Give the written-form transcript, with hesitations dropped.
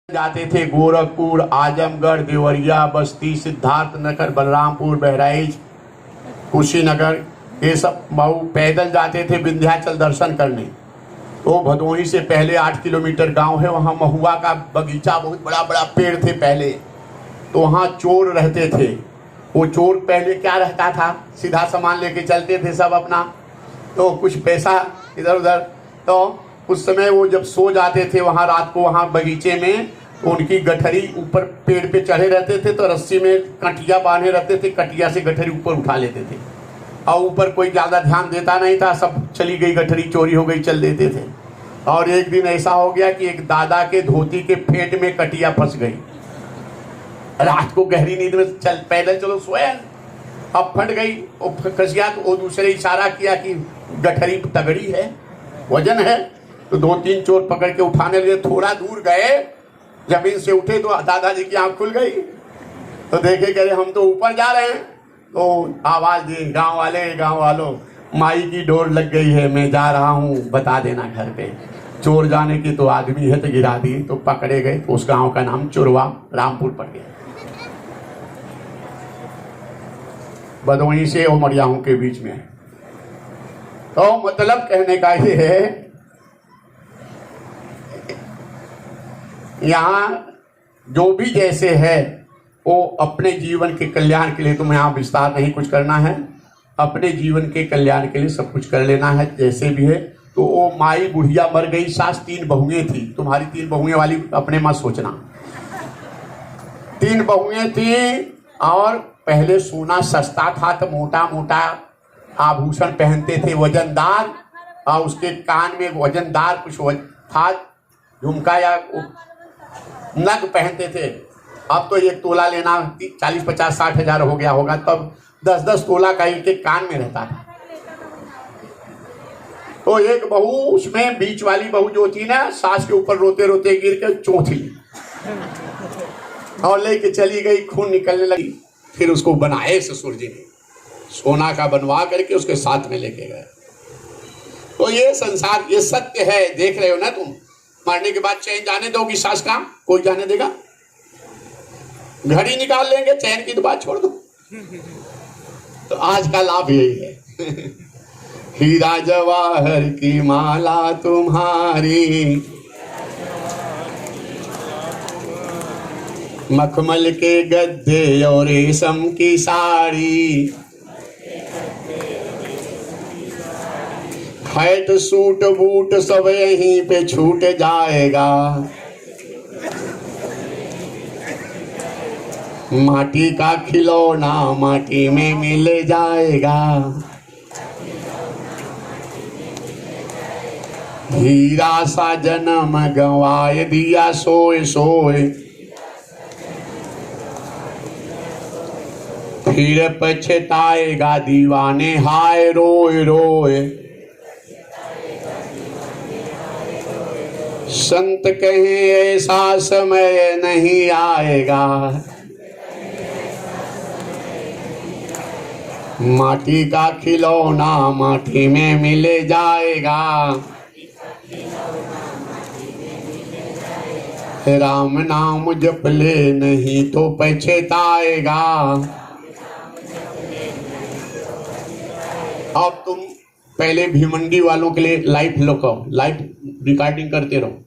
जाते थे गोरखपुर, आजमगढ़, देवरिया, बस्ती, सिद्धार्थनगर, बलरामपुर, बहराइच, कुशीनगर, ये सब मऊ पैदल जाते थे विंध्याचल दर्शन करने। तो भदोही से पहले 8 किलोमीटर गांव है, वहाँ महुआ का बगीचा, बहुत बड़ा बड़ा पेड़ थे पहले। तो वहाँ चोर रहते थे। वो चोर पहले क्या रहता था, सीधा सामान लेके चलते थे सब अपना, तो कुछ पैसा इधर उधर। तो उस समय वो जब सो जाते थे वहाँ रात को, वहाँ बगीचे में, तो उनकी गठरी ऊपर पेड़ पे चढ़े रहते थे, तो रस्सी में कटिया बांधे रहते थे, कटिया से गठरी ऊपर उठा लेते थे। और ऊपर कोई ज़्यादा ध्यान देता नहीं था, सब चली गई गठरी, चोरी हो गई, चल देते थे। और एक दिन ऐसा हो गया कि एक दादा के धोती के फेंट में कटिया फंस गई। रात को गहरी नींद में चल पैदल चलो सोए, अब फट गई, वो फंस गया। तो वो दूसरे इशारा किया कि गठरी तगड़ी है, वजन है। तो 2-3 चोर पकड़ के उठाने लगे। थोड़ा दूर गए, जमीन से उठे तो दादाजी की आंख खुल गई। तो देखे कह रहे हम तो ऊपर जा रहे हैं। तो आवाज दी, गांव वालों, माई की डोर लग गई है, मैं जा रहा हूँ, बता देना घर पे। चोर जाने की तो आदमी है, तो गिरा दी। तो पकड़े गए। तो उस गांव का नाम चोरवा रामपुर पड़ गया, भदोही से उमरियाहू के बीच में। तो मतलब कहने का ये है, यहाँ जो भी जैसे है वो अपने जीवन के कल्याण के लिए, तुम्हें यहाँ विस्तार नहीं कुछ करना है, अपने जीवन के कल्याण के लिए सब कुछ कर लेना है जैसे भी है। तो वो माई बुढ़िया मर गई, सास 3 बहुएं थी। तुम्हारी 3 बहुएं वाली अपने मत सोचना, 3 बहुएं थी। और पहले सोना सस्ता था, तो मोटा मोटा आभूषण पहनते थे वजनदार, और उसके कान में वजनदार कुछ था, झुमका या नग पहनते थे। अब तो 1 तोला लेना 40-50-60 हजार हो गया होगा, तब 10-10 तोला का एक कान में रहता था। तो एक बहू, उसमें बीच वाली बहू जो थी ना, सास के ऊपर रोते रोते गिर के चौंथ ली और लेके चली गई, खून निकलने लगी। फिर उसको बनाए ससुर जी ने, सोना का बनवा करके उसके साथ में लेके गए। तो ये संसार, ये सत्य है, देख रहे हो ना तुम। मरने के बाद चैन जाने दोगी सास का? कोई जाने देगा? घड़ी निकाल लेंगे, चैन की तो बात छोड़ दो। तो आज का लाभ यही है। हीरा जवाहर की माला तुम्हारी, मखमल के गद्दे और रेशम की साड़ी, हैट सूट बूट सब यहीं पे छूट जाएगा, माटी का खिलौना माटी में मिल जाएगा, हीरा सा जन्म गंवाए दिया सोए सोए, फिर पछताएगा दीवाने हाय रोए रोए, संत कहें ऐसा समय नहीं आएगा, माटी का खिलौना माटी में मिल जाएगा, राम नाम जप ले नहीं तो पछताएगा। अब तुम पहले भीमंडी वालों के लिए लाइव रिकॉर्डिंग करते रहो।